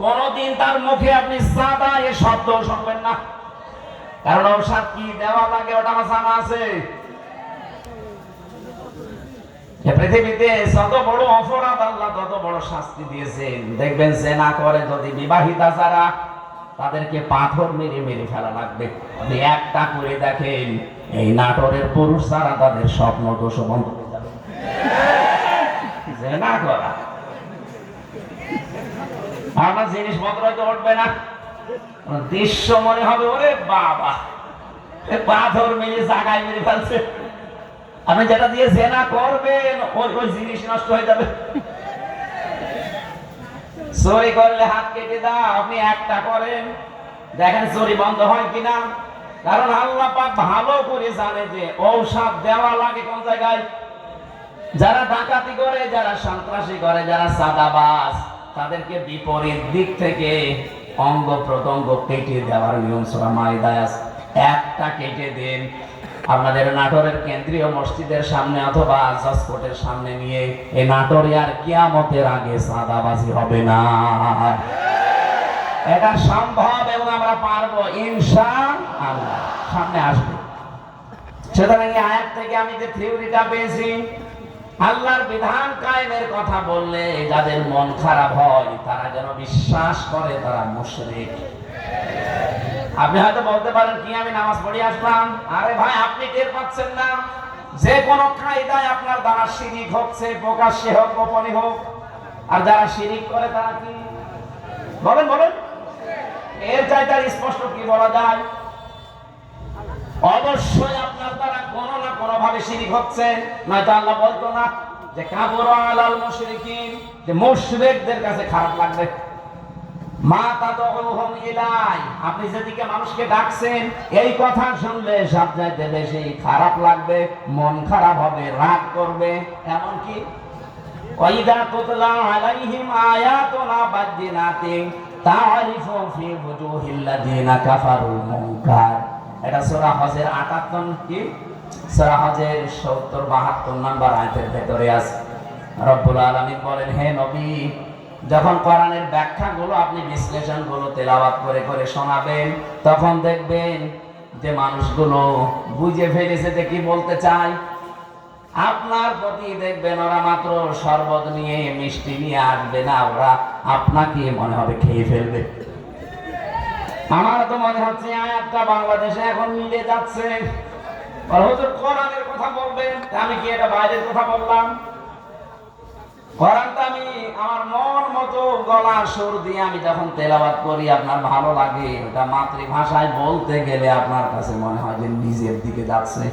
কোনদিন তার মুখে আপনি সাদা এ শব্দ শুনবেন না, কারণ ঔষধ কি দেওয়া লাগে ওটা আমার জানা আছে। পৃথিবীতে যত বড় অপরাধ আল্লাহ তত বড় শাস্তি দিয়েছেন। দেখবেন জেনা করে যদি বিবাহিতা যারা, তাদেরকে পাথর মেরে মেরে ফেলা লাগবে। আপনি একটা করে দেখেন, এই নাটোরের পুরুষ যারা তাদের স্বপ্ন দোষ বন্ধ হয়ে যাবে। জেনা করা আপনার জিনিসপত্র হয়তো উঠবে না, দৃশ্য মনে হবে ওরে বাবা পাথর মেরে জায়গায় মেরে ফেলছে। আপনি যেটা দিয়ে জেনা করবেন ওই জিনিস নষ্ট হয়ে যাবে। চুরি করলে হাত কেটে দাও, আপনি একটা করেন দেখেন চুরি বন্ধ হয় কিনা। কারণ আল্লাহ পাক ভালো করে জানে যে ঔষধ দেওয়া লাগে কোন জায়গায়। যারা ডাকাতি করে, যারা সন্ত্রাসী করে, যারা চাঁদাবাজ, তাদেরকে বিপরীত দিক থেকে অঙ্গ প্রত্যঙ্গ কেটে দেওয়ার নিয়ম সূরা মাইদায় আছে। একটা কেটে দেন, আপনাদের নাটোরের কেন্দ্রীয় মসজিদের সামনে অথবা জজকোর্টের সামনে নিয়ে এই নাটোরে আর কিয়ামতের আগে চাঁদাবাজি হবে না। এটা সম্ভব এবং আমরা পারবো ইনশাআল্লাহ, সামনে আসবে। সুতরাং এই আয়াত থেকে আমি যে থিওরিটা পেয়েছি, আল্লাহর বিধান কায়েমের কথা বললে যাদের মন খারাপ হয় তারা যেন বিশ্বাস করে তারা মুশরিক। আপনি হয়তো বলতে পারেন কি আমি নামাজ পড়ে আসলাম, আরে ভাই আপনি টের পাচ্ছেন না যে কোন কায়দায় আপনার দ্বারা শিরিক হচ্ছে, প্রকাশ্যে হোক গোপনে হোক। আর যারা শিরিক করে তারা কি বলেন বলেন, এর চাইতে স্পষ্ট কি বলা যায়? অবশ্যই আপনার দ্বারা কোনো না কোনো ভাবে শিরিক হচ্ছে, নয়তো আল্লাহ বলতো না যে কাবুরা আলাল মুশরিকিন, যে মুশরিকদের কাছে খারাপ লাগবে। মা তাদউহুম ইলাই, আপনি যেদিকে মানুষকে ডাকছেন এই কথা শুনলে সবচাইতে বেশি খারাপ লাগবে, মন খারাপ হবে, রাগ করবে। এমনকি ওয়াইদা তুতলা আলাইহিম আয়াতুনা বাজ্জিনাতিন তা'রিফু ফি ওয়ুজুহিল লাযিনা কাফারুল মুনকার। এটা সূরা হজের 58 কি সূরা হজের 70-72 নম্বর আয়াতের ভেতরে আছে। রব্বুল আলামিন বলেন, হে নবী, যখন কোরআনের ব্যাখ্যাগুলো আপনি বিশ্লেষণগুলো তেলাওয়াত করে করে শোনাবেন, তখন দেখবেন যে মানুষগুলো বুঝে ফেলেছে যে কি বলতে চায়। আপনার প্রতি দেখবেন ওরা মাত্র শরবত নিয়ে মিষ্টি নিয়ে আসবে না, ওরা আপনাকে মনে হবে খেয়ে ফেলবে। আমার তো মনে হচ্ছে আয়াতটা বাংলাদেশে এখন মিলে যাচ্ছে। হুজুর কোরআনের কথা বলবেন, আমি কি এটা বাইরের কথা বললাম? কোরআনটা আমি আমার মন মতো গলা সুর দিয়ে আমি যখন তেলাওয়াত করি আপনার ভালো লাগে। ওটা মাতৃভাষায় বলতে গেলে আপনার কাছে মনে হয় যে নিজের দিকে যাচ্ছে,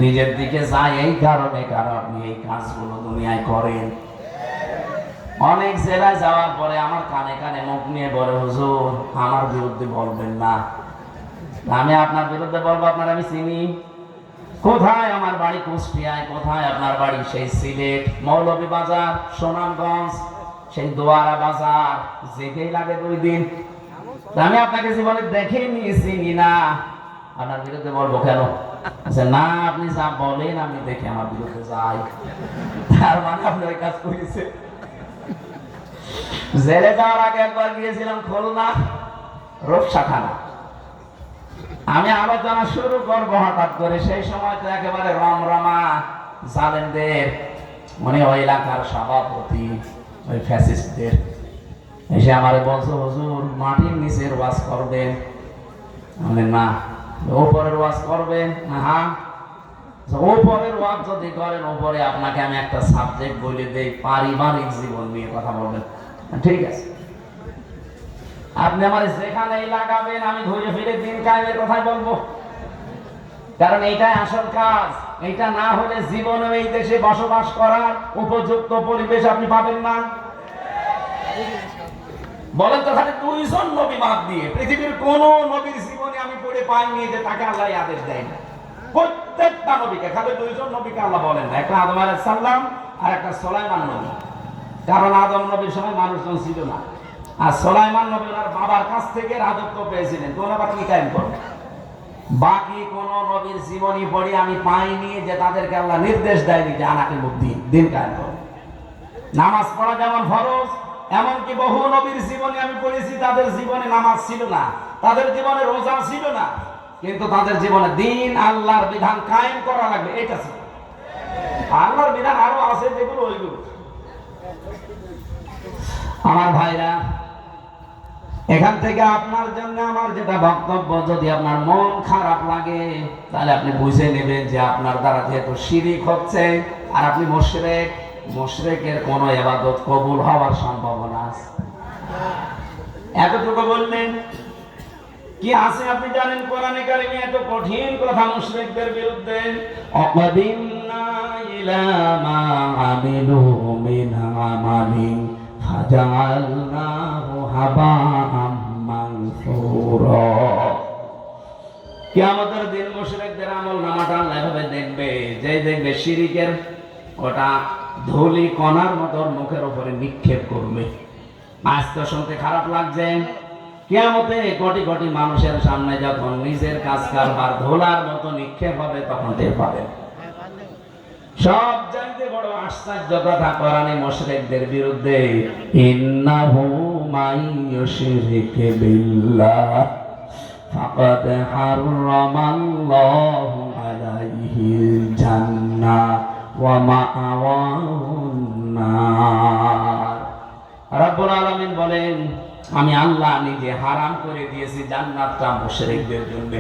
নিজের দিকে যায়। এই কারণে কারণ আপনি এই কাজগুলো দুনিয়ায় করেন। অনেক জেলায় যাওয়ার পরে আমার কানে কানে মুখ নিয়ে বলে, হুজুর আমার বিরুদ্ধে বলবেন না। আমি আপনার বিরুদ্ধে বলবো, আপনার আমি চিনি। কোথায় আমার বাড়ি কুষ্টিয়ায়, কোথায় আপনার বাড়ি সেই সিলেট, মৌলভীবাজার, সুনামগঞ্জ, সেই দোয়ারা বাজার, যেতেই লাগে 2 দিন। আমি আপনাকে জীবনে দেখেনি, চিনি না, আপনার বিরুদ্ধে বলবো কেন? না আপনি যা বলেন আমি দেখে আমার বিরুদ্ধে যাই, তার মানে আপনি ওই কাজ করেছে। জেলে যাওয়ার আগে একবার গিয়েছিলাম খুলনা রূপসা থানা। আমি আলোচনা শুরু করবো হঠাৎ করে, সেই সময় তো একেবারে রমরমা জালেমদের মানে ওই এলাকার সভাপতি ওই ফ্যাসিস্টদের এসে আমারে বলছে, হুজুর মাটির নিচের ওয়াজ করবেন? আমি না। ওপরের ওয়াজ করবেন? হ্যাঁ। ওপরের ওয়াজ যদি করেন, ওপরে আপনাকে আমি একটা সাবজেক্ট বলে দেই, পারিবারিক জীবন নিয়ে কথা বলবেন। ঠিক আছে, আপনি আমার যেখানেই লাগাবেন আমি ঘুরে ফিরে দিন কায়েমের কথাই বলবো, কারণ এইটাই আসল কাজ। এইটা না হলে জীবনে এই দেশে বসবাস করার উপযুক্ত পরিবেশ আপনি পাবেন না। বলেন তো, খালি 2 জন নবী বাদ দিয়ে পৃথিবীর কোন নবীর জীবনে আমি পড়ে পাইনি যে তাকে আল্লাহ আদেশ দেয় না। প্রত্যেকটা নবীকে, খালি 2 জন নবীকে আল্লাহ বলেন না, একটা আদম আলাইহিস সালাম আর একটা সুলাইমান নবী। কারণ আদম নবীর সময় মানুষজন ছিল না, আর সুলাইমান নবী ওনার বাবার কাছ থেকে রাজত্ব পেয়েছিলেন। তো ওনারা কি কায়েম করবে? বাকি কোন নবীর জীবনী পড়ি আমি পাইনি যে তাদেরকে আল্লাহ নির্দেশ দেয়নি যে আনাকে মুক্তি দিন কায়েম করবে। নামাজ পড়া যেমন ফরজ, এমনকি বহু নবীর জীবনে আমি পড়েছি তাদের জীবনে নামাজ ছিল না, তাদের জীবনে রোজা ছিল না, কিন্তু তাদের জীবনে দিন আল্লাহর বিধান কায়েম করা লাগবে এটা ছিল। আল্লাহর বিধান আরো আছে যেগুলো ওইগুলো। আমার ভাইরা, এখান থেকে আপনার জন্য আমার যেটা বক্তব্য, যদি আপনার মন খারাপ লাগে তাহলে আপনি বুঝে নেবেন যে আপনার দ্বারা যেহেতু শিরিক হচ্ছে আর আপনি মুশরিক, মুশরিকের কোনো ইবাদত কবুল হওয়ার সম্ভাবনা আছে। এতটুকু বললেন কি আছে আপনি জানেন? কোরআনে কারিমে এত কঠিন কথা মুশরিকদের বিরুদ্ধে, অকাদিমনা ইলা মা আমিলু মিন আমালিন ফাজআলনাহু হাবাআম মানসুরা। কিয়ামতের দিন মুশরিকদের আমল নামাটা আল্লাহ এভাবে দেখবে, যে দেখবে শিরিকের ওটা ধুলি কণার মতো মুখের উপরে নিক্ষেপ করবে। আজ তো শুনতে খারাপ লাগছে, কিয়ামতে কোটি কোটি মানুষের সামনে যখন নিজের কাজ কারবার ধুলার মতো নিক্ষেপ হবে তখন টের পাবেন। সব চাইতে বড় আশ্চর্য কথা কোরআনে মুশরিকদের বিরুদ্ধে, ইন্নাহু মাইয়ুশরিক বিল্লাহ ফাকাদ হারামাল্লাহু আলাইহিল জান্নাহ ওয়া মাআওয়াহুন নার। রব্বুল আলামিন বলেন, আমি আল্লাহ নিজে হারাম করে দিয়েছি জান্নাতটা মুশরিকদের জন্য।